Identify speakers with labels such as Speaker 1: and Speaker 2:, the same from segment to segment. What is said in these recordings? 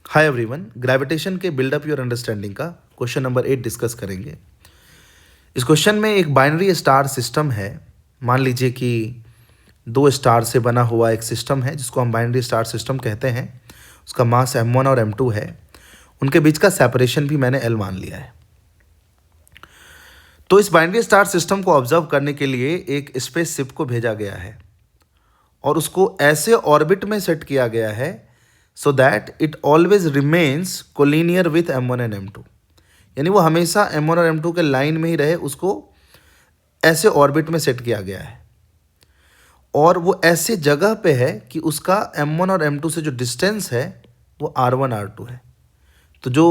Speaker 1: Hi everyone, gravitation के buildup your understanding का question number 8 discuss करेंगे। इस क्वेश्चन में एक बाइनरी स्टार सिस्टम है। मान लीजिए कि दो स्टार से बना हुआ एक सिस्टम है जिसको हम बाइनरी स्टार सिस्टम कहते हैं। उसका मास m1 और m2 है। उनके बीच का सेपरेशन भी मैंने l मान लिया है। तो इस बाइनरी स्टार सिस्टम को ऑब्जर्व करने के लिए एक स्पेस शिप को भेजा गया है और उसको ऐसे ऑर्बिट में सेट किया गया है so that it always remains collinear with m1 and m2। यानी वो हमेशा m1 और m2 के लाइन में ही रहे, उसको ऐसे ऑर्बिट में सेट किया गया है और वो ऐसे जगह पे है कि उसका m1 और m2 से जो डिस्टेंस है वो r1 r2 है। तो जो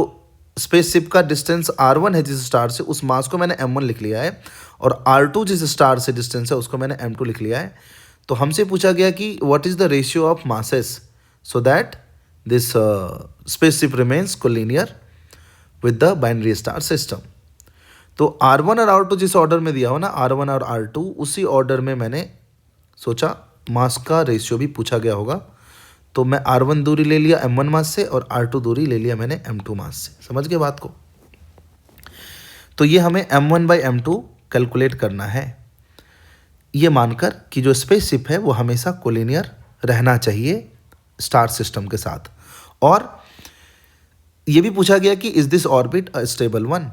Speaker 1: स्पेसशिप का डिस्टेंस r1 है जिस स्टार से, उस मास को मैंने m1 लिख लिया है और r2 जिस स्टार से डिस्टेंस है उसको मैंने m2 लिख लिया है। तो हमसे पूछा गया कि what is the ratio of masses so that this spaceship remains collinear with the binary star system। तो R1 और R2 जिस ऑर्डर में दिया हो ना, R1 और R2, उसी ऑर्डर में मैंने सोचा मास का रेशियो भी पूछा गया होगा। तो मैं R1 दूरी ले लिया M1 मास से और R2 दूरी ले लिया मैंने M2 मास से। समझ गए बात को? तो ये हमें M1 बाई M2 कैलकुलेट करना है, ये मानकर कि जो स्पेसशिप है वो हमेशा कोलिनियर रहना चाहिए स्टार सिस्टम के साथ। और ये भी पूछा गया कि is this orbit a stable one,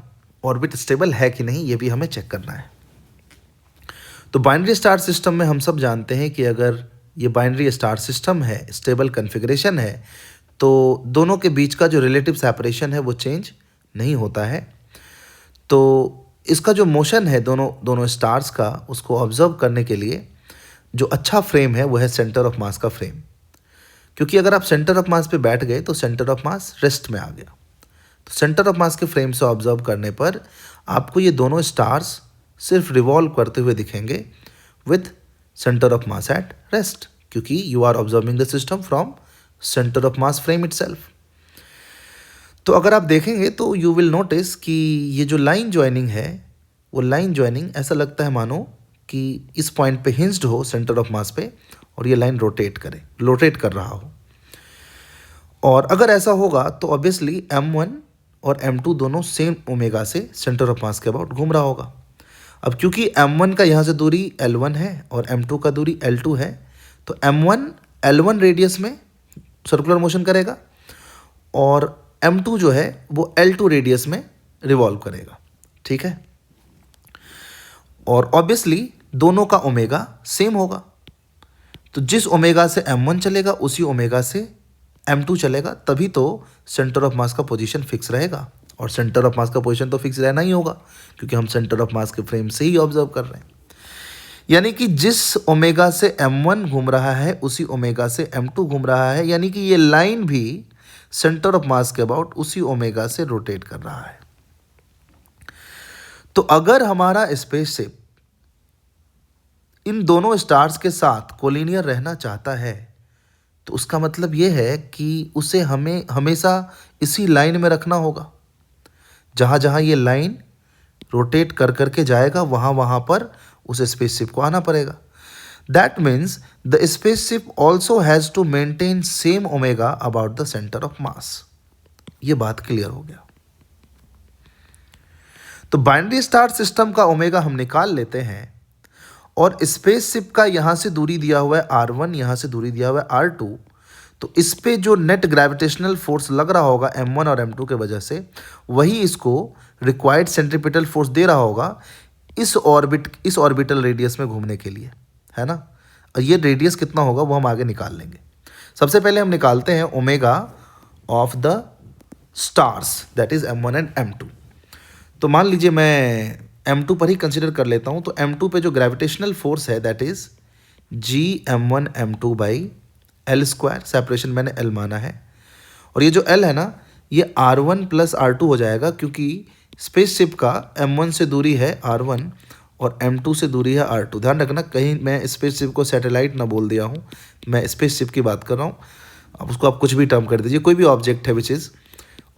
Speaker 1: orbit stable है कि नहीं, ये भी हमें चेक करना है। तो बाइनरी स्टार सिस्टम में हम सब जानते हैं कि अगर ये बाइनरी स्टार सिस्टम है, स्टेबल कॉन्फ़िगरेशन है, तो दोनों के बीच का जो रिलेटिव सेपरेशन है वो चेंज नहीं होता है। तो इसका जो मोशन है दोनों स्टार्स का, उसको ऑब्जर्व करने के लिए जो अच्छा फ्रेम है वो है सेंटर ऑफ मास का फ्रेम। क्योंकि अगर आप सेंटर ऑफ मास पे बैठ गए तो सेंटर ऑफ मास रेस्ट में आ गया। तो सेंटर ऑफ मास के फ्रेम से ऑब्जर्व करने पर आपको ये दोनों स्टार्स सिर्फ रिवॉल्व करते हुए दिखेंगे with centre of mass at rest, क्योंकि you are observing the system from centre of mass frame itself. तो अगर आप देखेंगे तो यू विल नोटिस कि ये जो लाइन ज्वाइनिंग है वो लाइन ज्वाइनिंग ऐसा लगता है मानो कि इस पॉइंट पे हिंज्ड हो सेंटर ऑफ मास पे और ये लाइन रोटेट कर रहा हो। और अगर ऐसा होगा तो ऑब्वियसली m1 और m2 दोनों सेम ओमेगा से सेंटर ऑफ मास के अबाउट घूम रहा होगा। अब क्योंकि m1 का यहाँ से दूरी l1 है और m2 का दूरी l2 है, तो m1 l1 रेडियस में सर्कुलर मोशन करेगा और m2 जो है वो l2 रेडियस में रिवॉल्व करेगा। ठीक है, और ऑब्वियसली दोनों का ओमेगा सेम होगा। तो जिस ओमेगा से m1 चलेगा उसी ओमेगा से m2 चलेगा, तभी तो सेंटर ऑफ मास का पोजीशन फिक्स रहेगा। और सेंटर ऑफ मास का पोजीशन तो फिक्स रहना ही होगा क्योंकि हम सेंटर ऑफ मास के फ्रेम से ही ऑब्जर्व कर रहे हैं। यानी कि जिस ओमेगा से m1 घूम रहा है उसी ओमेगा से m2 घूम रहा है, यानी कि ये लाइन भी सेंटर ऑफ मास के अबाउट उसी ओमेगा से रोटेट कर रहा है। तो अगर हमारा स्पेसशिप इन दोनों स्टार्स के साथ कोलिनियर रहना चाहता है तो उसका मतलब ये है कि उसे हमें हमेशा इसी लाइन में रखना होगा। जहाँ जहाँ ये लाइन रोटेट कर करके जाएगा वहाँ वहाँ पर उस स्पेसशिप को आना पड़ेगा। That means the spaceship also has to maintain same omega about the centre of mass. ये बात क्लियर हो गया। तो बाइनरी स्टार सिस्टम का ओमेगा हम निकाल लेते हैं और स्पेसशिप का यहाँ से दूरी दिया हुआ है r1, यहाँ से दूरी दिया हुआ है r2। तो इस पे जो नेट ग्रेविटेशनल फोर्स लग रहा होगा m1 और m2 के वजह से, वही इसको रिक्वायर्ड सेंट्रीपिटल फोर्स दे रहा होगा इस ऑर्बिटल रेडियस में घूमने के लिए, है ना। और ये रेडियस कितना होगा वो हम आगे निकाल लेंगे। सबसे पहले हम निकालते हैं omega of the stars, that is m1 and m2। तो मान लीजिए मैं m2 पर ही कंसिडर कर लेता हूँ। तो m2 पे जो ग्रेविटेशनल फोर्स है that is Gm1 m2 by l square, separation मैंने l माना है। और ये जो l है ना, ये r1 प्लस r2 हो जाएगा क्योंकि स्पेसशिप का m1 से दूरी है r1 और m2 से दूरी है r2। ध्यान रखना कहीं मैं स्पेसशिप को सैटेलाइट ना बोल दिया हूँ, मैं स्पेसशिप की बात कर रहा हूँ। अब उसको आप कुछ भी टर्म कर दीजिए, कोई भी ऑब्जेक्ट है which is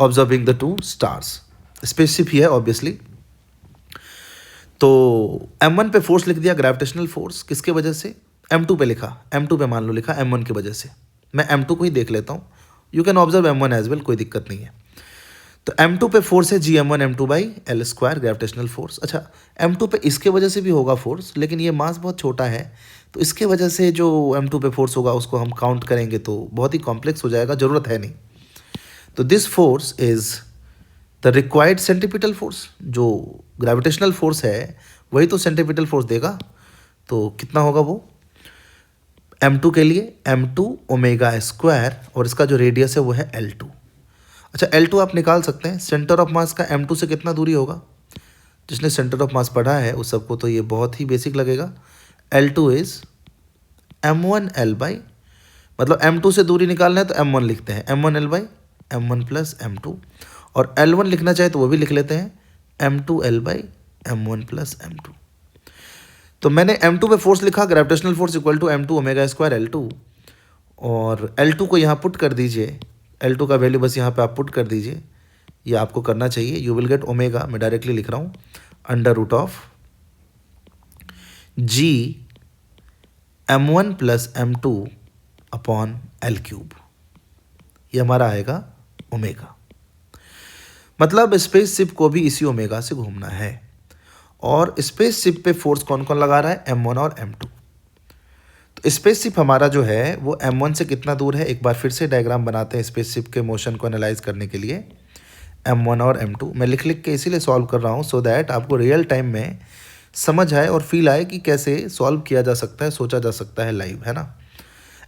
Speaker 1: observing the two stars, spaceship ही है ऑब्वियसली। तो m1 पे फोर्स लिख दिया ग्रेविटेशनल फोर्स, किसके वजह से, m2 पे लिखा, m2 पे मान लो लिखा m1 की वजह से। मैं m2 को ही देख लेता हूँ। You can observe M1 as well, कोई दिक्कत नहीं है। तो M2 पे फोर्स है Gm1 M2 by L square gravitational force. अच्छा, M2 पे इसके वजह से भी होगा फोर्स, लेकिन ये मास बहुत छोटा है, तो इसके वजह से जो M2 पे फोर्स होगा उसको हम काउंट करेंगे तो बहुत ही कॉम्प्लेक्स हो जाएगा, ज़रूरत है नहीं। तो this force is the required centripetal force. जो ग्रेविटेशनल फोर्स है वही तो सेंट्रीपिटल फोर्स देगा। तो कितना होगा वो M2 के लिए M2 ओमेगा स्क्वायर, और इसका जो रेडियस है वो है L2। अच्छा, L2 आप निकाल सकते हैं। सेंटर ऑफ मास का M2 से कितना दूरी होगा? जिसने सेंटर ऑफ मास पढ़ा है उस सबको तो ये बहुत ही बेसिक लगेगा। L2 इज़ M1L बाई, मतलब M2 से दूरी निकालना है तो M1 लिखते हैं, M1L by M1 plus M2, और L1 लिखना चाहे तो वो भी लिख लेते हैं M2L by M1 plus M2। तो मैंने M2 पे फोर्स लिखा, gravitational force equal to M2 omega square L2, और L2 को यहाँ पुट कर दीजिए। L2 का वैल्यू बस यहाँ पे आप पुट कर दीजिए, ये आपको करना चाहिए। यू विल गेट ओमेगा, मैं डायरेक्टली लिख रहा हूँ, under root of G M1 plus M2 upon L cube, ये हमारा आएगा ओमेगा। मतलब स्पेस शिप को भी इसी ओमेगा से घूमना है। और स्पेस शिप पे फोर्स कौन कौन लगा रहा है? M1 और M2। तो स्पेस शिप हमारा जो है वो M1 से कितना दूर है, एक बार फिर से डायग्राम बनाते हैं स्पेस शिप के मोशन को एनालाइज करने के लिए। M1 और M2 मैं लिख लिख के इसीलिए सॉल्व कर रहा हूँ, सो दैट आपको रियल टाइम में समझ आए और फील आए कि कैसे सॉल्व किया जा सकता है, सोचा जा सकता है लाइव, है ना।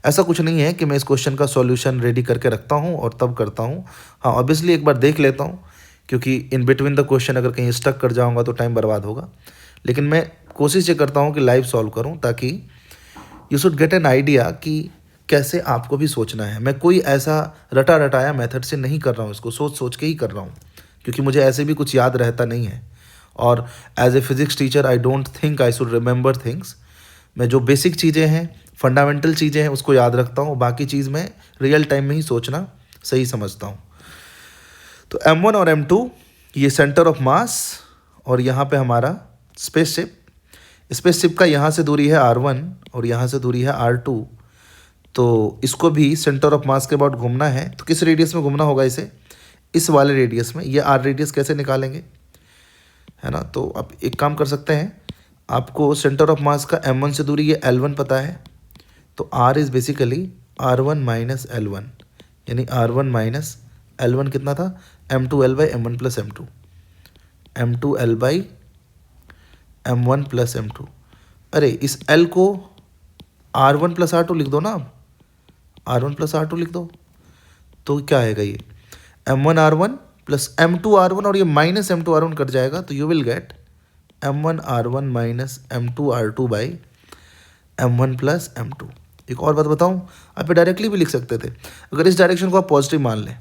Speaker 1: ऐसा कुछ नहीं है कि मैं इस क्वेश्चन का सॉल्यूशन रेडी करके रखता हूँ और तब करता हूँ। हाँ, ऑब्वियसली एक बार देख लेता हूँ, क्योंकि इन बिटवीन द क्वेश्चन अगर कहीं स्टक कर जाऊँगा तो टाइम बर्बाद होगा। लेकिन मैं कोशिश ये करता हूँ कि लाइव सॉल्व करूँ, ताकि you should get an idea कि कैसे आपको भी सोचना है। मैं कोई ऐसा रटा रटाया मेथड से नहीं कर रहा हूँ, इसको सोच सोच के ही कर रहा हूँ, क्योंकि मुझे ऐसे भी कुछ याद रहता नहीं है। और as a physics teacher I don't think I should remember things. मैं जो बेसिक चीज़ें हैं, फंडामेंटल चीज़ें हैं, उसको याद रखता हूँ, बाकी चीज़ मैं रियल टाइम में ही सोचना सही समझता हूँ। तो M1 और M2 ये सेंटर ऑफ मास, और यहाँ पे हमारा स्पेसशिप। स्पेसशिप का यहाँ से दूरी है R1 और यहाँ से दूरी है R2, तो इसको भी सेंटर ऑफ मास के अबाउट घूमना है। तो किस रेडियस में घूमना होगा इसे? इस वाले रेडियस में। ये R रेडियस कैसे निकालेंगे, है ना। तो आप एक काम कर सकते हैं, आपको सेंटर ऑफ मास का M1 से दूरी ये L1 पता है, तो R is basically R1 minus L1, यानी R1 माइनस L1 कितना था? M2L by M1 plus M2, M2L by M1 plus M2। अरे इस L को R1 प्लस R2 लिख दो ना, आप R1 प्लस R2 लिख दो, तो क्या आएगा ये M1 R1 plus M2 R1, और ये माइनस M2 R1 कट जाएगा, तो you will gate M1 R1 minus M2 R2 by M1 plus M2। एक और बात बताऊं, आप डायरेक्टली भी लिख सकते थे। अगर इस डायरेक्शन को आप पॉजिटिव मान लें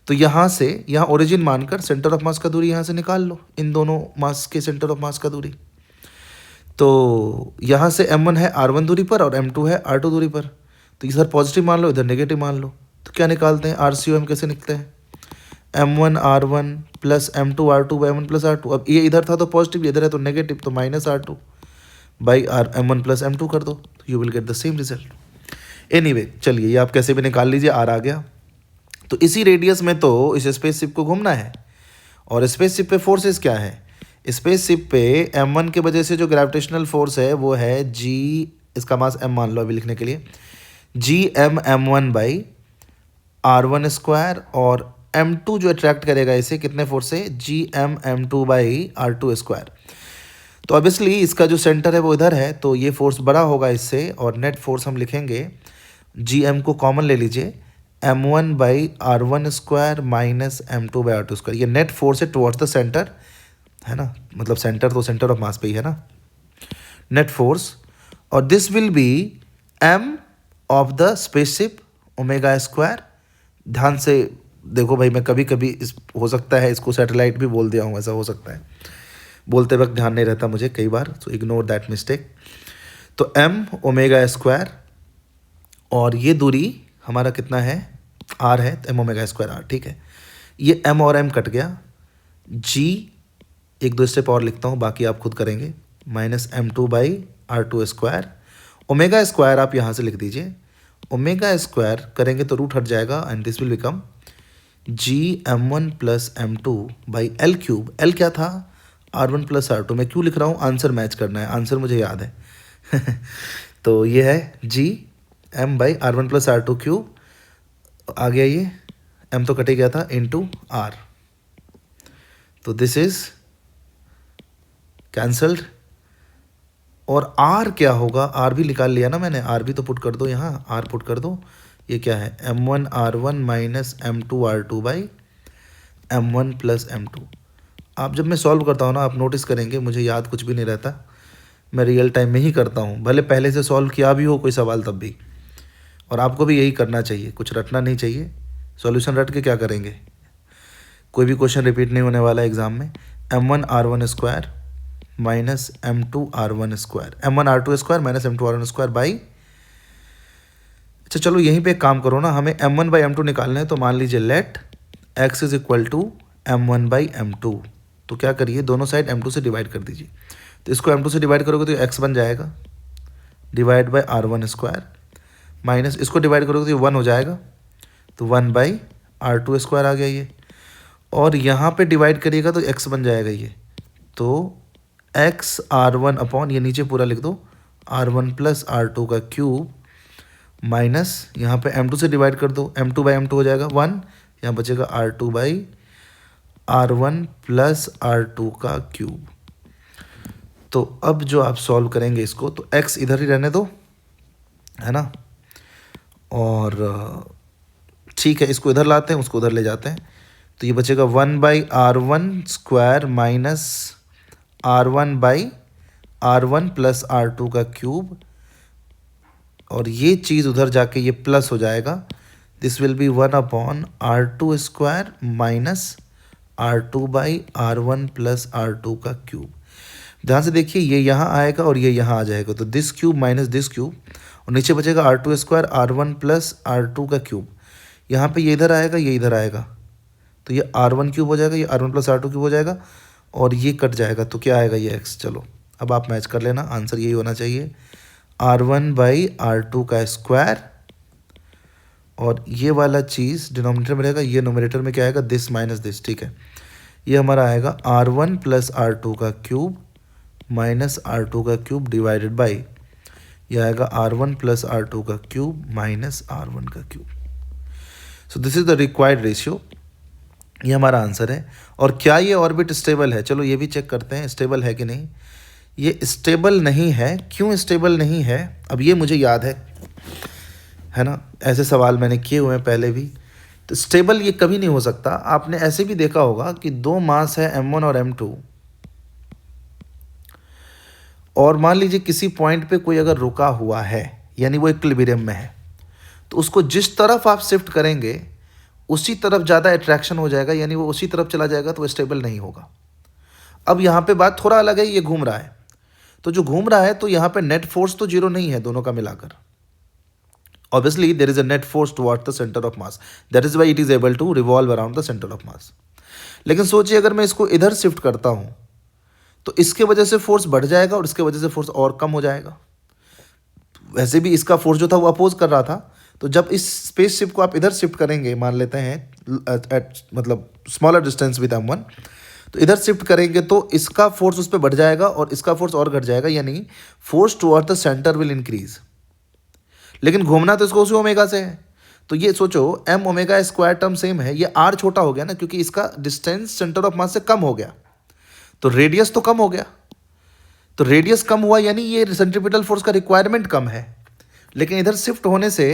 Speaker 1: तो यहाँ से यहाँ ओरिजिन मानकर सेंटर ऑफ मास का दूरी यहाँ से निकाल लो, इन दोनों मास के सेंटर ऑफ मास का दूरी। तो यहाँ से M1 है R1 दूरी पर और M2 है R2 दूरी पर, तो इधर पॉजिटिव मान लो, इधर नेगेटिव मान लो, तो क्या निकालते हैं? RCOM कैसे निकलते हैं? M1 R1 plus M2 R2 by M1 plus R2। अब ये इधर था तो पॉजिटिव, इधर है तो नेगेटिव, तो minus R2 by M1 plus M2 कर दो, तो you will get the same result. Anyway, चलिए ये आप कैसे भी निकाल लीजिए, R आ गया। तो इसी रेडियस में तो इस स्पेसशिप को घूमना है। और स्पेसशिप पे फोर्सेस क्या है? स्पेसशिप पे M1 के वजह से जो ग्रेविटेशनल फोर्स है वो है G, इसका मास M मान लो अभी लिखने के लिए, Gm M1 by R1 square, और M2 जो अट्रैक्ट करेगा इसे कितने फोर्स से? Gm M2 by R2 square. तो ऑब्वियसली इसका जो सेंटर है वो इधर है, तो ये फोर्स बड़ा होगा इससे, और नेट फोर्स हम लिखेंगे Gm को कॉमन ले लीजिए, M1 by R1 square minus M2 by R2 square. ये नेट फोर्स है टुवर्ड्स द सेंटर, है ना, मतलब सेंटर तो सेंटर ऑफ मास पे ही है ना, नेट फोर्स। और this will be M of the spaceship omega square. ध्यान से देखो भाई, मैं कभी कभी इस हो सकता है इसको सैटेलाइट भी बोल दिया हूँ, ऐसा हो सकता है, बोलते वक्त ध्यान नहीं रहता मुझे कई बार, सो इग्नोर दैट मिस्टेक। तो M ओमेगा स्क्वायर, और ये दूरी हमारा कितना है? R है, तो M ओमेगा स्क्वायर R, ठीक है। ये M और M कट गया, G एक दो स्टेप और लिखता हूँ, बाकी आप खुद करेंगे, minus M2 by R2 square. Omega square आप यहाँ से लिख दीजिए, ओमेगा स्क्वायर करेंगे तो रूट हट जाएगा and this will become GM1 plus M2 by L cube. L क्या था? R1 plus R2। मैं क्यों लिख रहा हूँ? आंसर मैच करना है, आंसर मुझे याद है तो ये है GM by R1 plus R2 cube, आ गया ये M तो कटे गया था, इंटू R। तो दिस इज कैंसल्ड। और R क्या होगा? R भी निकाल लिया ना मैंने, R भी तो पुट कर दो यहाँ, R पुट कर दो। ये क्या है? M1 R1 minus M2 R2 by M1 plus M2। आप जब मैं सॉल्व करता हूँ ना, आप नोटिस करेंगे मुझे याद कुछ भी नहीं रहता, मैं रियल टाइम में ही करता हूँ, भले पहले से सॉल्व किया भी हो कोई सवाल तब भी। और आपको भी यही करना चाहिए, कुछ रटना नहीं चाहिए। सॉल्यूशन रट के क्या करेंगे? कोई भी क्वेश्चन रिपीट नहीं होने वाला एग्जाम में। M1 R1 square minus M2 R1 square, M1 R2 square minus M2 R1 square by, अच्छा चलो यहीं पे एक काम करो ना, हमें M1 बाई M2 निकालना है, तो मान लीजिए let x is equal to M1 by M2। तो क्या करिए, दोनों साइड M2 से डिवाइड कर दीजिए। तो इसको M2 से डिवाइड करोगे तो x बन जाएगा, divide by R1 square, minus इसको डिवाइड करोगे तो ये 1 हो जाएगा, तो 1 बाई R2 स्क्वायर आ गया ये। और यहाँ पे डिवाइड करिएगा तो x बन जाएगा ये, तो x R1 अपॉन, ये नीचे पूरा लिख दो, R1 प्लस R2 का क्यूब, माइनस यहाँ पे M2 से डिवाइड कर दो, M2 बाई M2 हो जाएगा 1, यहाँ बचेगा R2 by R1 plus R2 का क्यूब। तो अब जो आप सॉल्व करेंगे इसको, तो x इधर ही रहने दो, है ना, और ठीक है, इसको इधर लाते हैं, उसको उधर ले जाते हैं, तो ये बचेगा 1 by R1 square minus R1 by R1 plus R2 का क्यूब, और ये चीज़ उधर जाके ये प्लस हो जाएगा, this will be 1 upon R2 square minus R2 by R1 plus R2 का क्यूब। ध्यान से देखिए, ये यहाँ आएगा और ये यहाँ आ जाएगा, तो this cube minus this cube, और नीचे बचेगा R2 square R1 plus R2 का क्यूब। यहाँ पे ये इधर आएगा, ये इधर आएगा, तो ये R1 क्यूब हो जाएगा, ये R1 प्लस R2 क्यूब हो जाएगा, और ये कट जाएगा, तो क्या आएगा? ये x। चलो अब आप मैच कर लेना, आंसर यही होना चाहिए, R1 बाई R2 का स्क्वायर, और ये वाला चीज़ डिनोमिनेटर में रहेगा, ये नोमिनेटर में क्या आएगा? दिस माइनस दिस, ठीक है। ये हमारा आएगा R1 प्लस R2 का क्यूब माइनस R2 का क्यूब डिवाइडेड बाई, ये आएगा R1 प्लस R2 का क्यूब माइनस R1 का cube. So this is the required ratio, ये हमारा आंसर है। और क्या ये ऑर्बिट स्टेबल है? चलो ये भी चेक करते हैं स्टेबल है कि नहीं। ये स्टेबल नहीं है। क्यों स्टेबल नहीं है? अब ये मुझे याद है ना, ऐसे सवाल मैंने किए हुए हैं पहले भी। तो स्टेबल ये कभी नहीं हो सकता। आपने ऐसे भी देखा होगा कि दो मास है M1 और M2, और मान लीजिए किसी पॉइंट पे कोई अगर रुका हुआ है, यानी वो इक्विलिब्रियम में है, तो उसको जिस तरफ आप शिफ्ट करेंगे उसी तरफ ज़्यादा अट्रैक्शन हो जाएगा, यानी वो उसी तरफ चला जाएगा, तो वो स्टेबल नहीं होगा। अब यहाँ पे बात थोड़ा अलग है, ये घूम रहा है, तो जो घूम रहा है तो यहाँ पे नेट फोर्स तो जीरो नहीं है दोनों का मिलाकर। Obviously there is a net force towards the centre of mass, that is why it is able to revolve around the centre of mass. लेकिन सोचिए अगर मैं इसको इधर शिफ्ट करता हूँ तो इसके वजह से फोर्स बढ़ जाएगा और इसके वजह से फोर्स और कम हो जाएगा। वैसे भी इसका फोर्स जो था वो अपोज कर रहा था, तो जब इस स्पेसशिप को आप इधर शिफ्ट करेंगे, मान लेते हैं एट मतलब स्मॉलर डिस्टेंस विद M1, तो इधर शिफ्ट करेंगे तो इसका फोर्स उस पर बढ़ जाएगा और इसका फोर्स और घट जाएगा, यानी force toward the centre will increase. लेकिन घूमना तो इसको उसी ओमेगा से है, तो ये सोचो m omega square term same है, ये r छोटा हो गया ना, क्योंकि इसका डिस्टेंस सेंटर ऑफ मास से कम हो गया, तो रेडियस तो कम हो गया, तो रेडियस कम हुआ यानी ये सेंट्रीपिटल फोर्स का रिक्वायरमेंट कम है। लेकिन इधर शिफ्ट होने से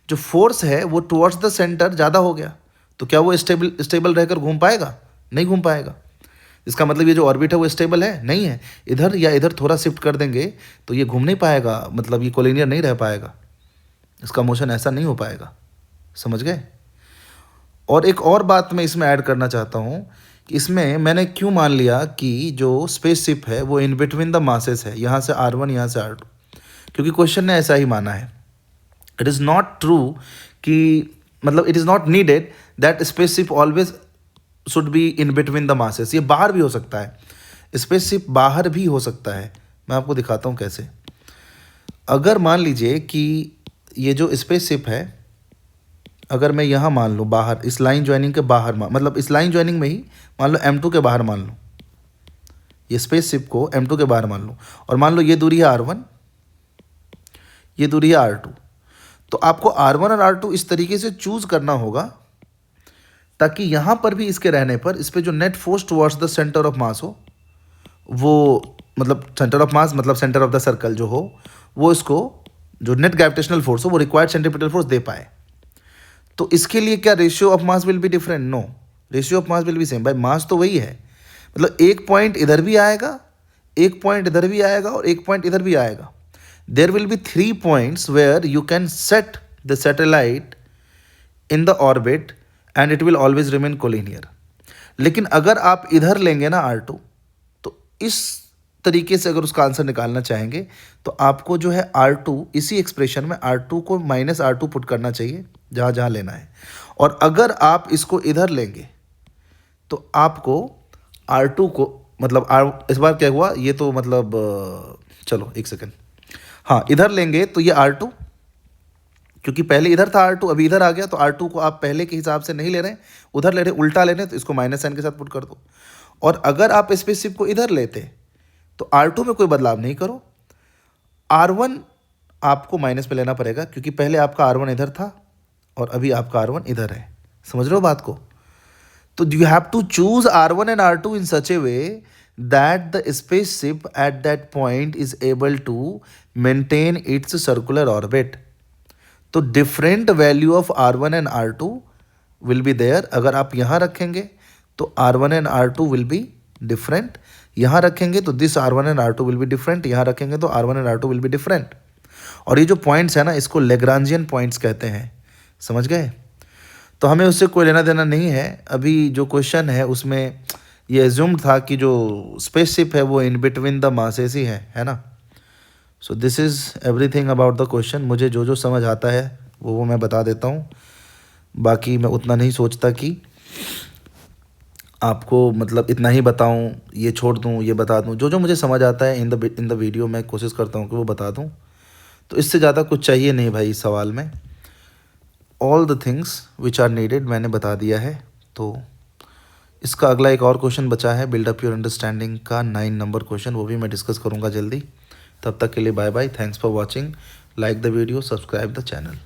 Speaker 1: जो फोर्स है वो टुवर्ड्स द सेंटर ज़्यादा हो गया, तो क्या वो स्टेबल रहकर घूम पाएगा? नहीं घूम पाएगा। इसका मतलब ये जो ऑर्बिट है वो स्टेबल है नहीं है। इधर या इधर थोड़ा शिफ्ट कर देंगे तो ये घूम नहीं पाएगा, मतलब ये कोलिनियर नहीं रह पाएगा, इसका मोशन ऐसा नहीं हो पाएगा। समझ गए? और एक और बात मैं इसमें ऐड करना चाहता हूँ कि इसमें मैंने क्यों मान लिया कि जो स्पेसशिप है वो इन बिटवीन द मासेस है, यहाँ से R1 यहाँ से R2, क्योंकि क्वेश्चन ने ऐसा ही माना है। इट इज़ नॉट ट्रू कि मतलब it is not needed that spaceship always should be in between the masses. ये बाहर भी हो सकता है, स्पेसशिप बाहर भी हो सकता है। मैं आपको दिखाता हूँ कैसे। अगर मान लीजिए कि ये जो स्पेसशिप है, अगर मैं यहाँ मान लूँ बाहर, इस लाइन ज्वाइनिंग के बाहर मतलब इस लाइन ज्वाइनिंग में ही मान लो M2 के बाहर मान लूँ, ये स्पेसशिप को M2 के बाहर मान लूँ, और मान लो ये दूरी है R1, ये दूरी है R2, तो आपको R1 और R2 इस तरीके से चूज करना होगा ताकि यहाँ पर भी इसके रहने पर इस पर जो net force towards the centre of मास हो, वो मतलब सेंटर ऑफ मास मतलब सेंटर ऑफ द सर्कल जो हो, वो इसको जो नेट ग्रेविटेशनल फोर्स हो वो रिक्वायर्ड सेंट्रीपिटल फोर्स दे पाए। तो इसके लिए क्या ratio of mass will be different? No, ratio of mass will be same. भाई मास तो वही है, मतलब एक पॉइंट इधर भी आएगा, एक पॉइंट इधर भी आएगा और एक पॉइंट इधर भी आएगा। There will be 3 points where you can set the satellite in the orbit and it will always remain collinear. लेकिन अगर आप इधर लेंगे ना R2, तो इस तरीके से अगर उसका आंसर निकालना चाहेंगे तो आपको जो है R2, इसी एक्सप्रेशन में R2 को -R2 पुट करना चाहिए जहाँ जहाँ लेना है। और अगर आप इसको इधर लेंगे तो आपको R2 को मतलब इस बार क्या हुआ, ये तो मतलब चलो एक सेकेंड, हाँ इधर लेंगे तो ये R2, क्योंकि पहले इधर था R2, अभी इधर आ गया, तो R2 को आप पहले के हिसाब से नहीं ले रहे हैं, उधर ले रहे हैं, उल्टा ले रहे हैं, तो इसको माइनस साइन के साथ पुट कर दो। और अगर आप स्पेसशिप को इधर लेते तो R2 में कोई बदलाव नहीं करो, R1 आपको माइनस पे लेना पड़ेगा क्योंकि पहले आपका R1 इधर था और अभी आपका R1 इधर है। समझ रहे हो बात को? तो you have to choose R1 and R2 in such a way that the spaceship at that point is able to maintain its circular orbit. तो different value of R1 and R2 will be there. अगर आप यहाँ रखेंगे तो R1 and R2 will be different, यहाँ रखेंगे तो this R1 and R2 will be different, यहाँ रखेंगे तो R1 and R2 will be different. और ये जो पॉइंट्स है ना, इसको लेग्रांजियन पॉइंट्स कहते हैं। समझ गए? तो हमें उससे कोई लेना देना नहीं है। अभी जो क्वेश्चन है उसमें ये एज्यूम्ड था कि जो स्पेसशिप है वो इन बिटवीन द मासेस ही है ना। So this is everything about the question. मुझे जो जो समझ आता है वो मैं बता देता हूँ। बाकी मैं उतना नहीं सोचता कि आपको मतलब इतना ही बताऊँ, ये छोड़ दूँ, ये बता दूँ। जो जो मुझे समझ आता है इन द वीडियो मैं कोशिश करता हूँ कि वो बता दूँ। तो इससे ज़्यादा कुछ चाहिए नहीं भाई इस सवाल में। All the things which are needed मैंने बता दिया है। तो इसका अगला एक और क्वेश्चन बचा है, बिल्ड अप योर अंडरस्टैंडिंग का 9 नंबर क्वेश्चन, वो भी मैं डिस्कस करूँगा जल्दी। तब तक के लिए bye bye, thanks for watching, like the video, subscribe the channel.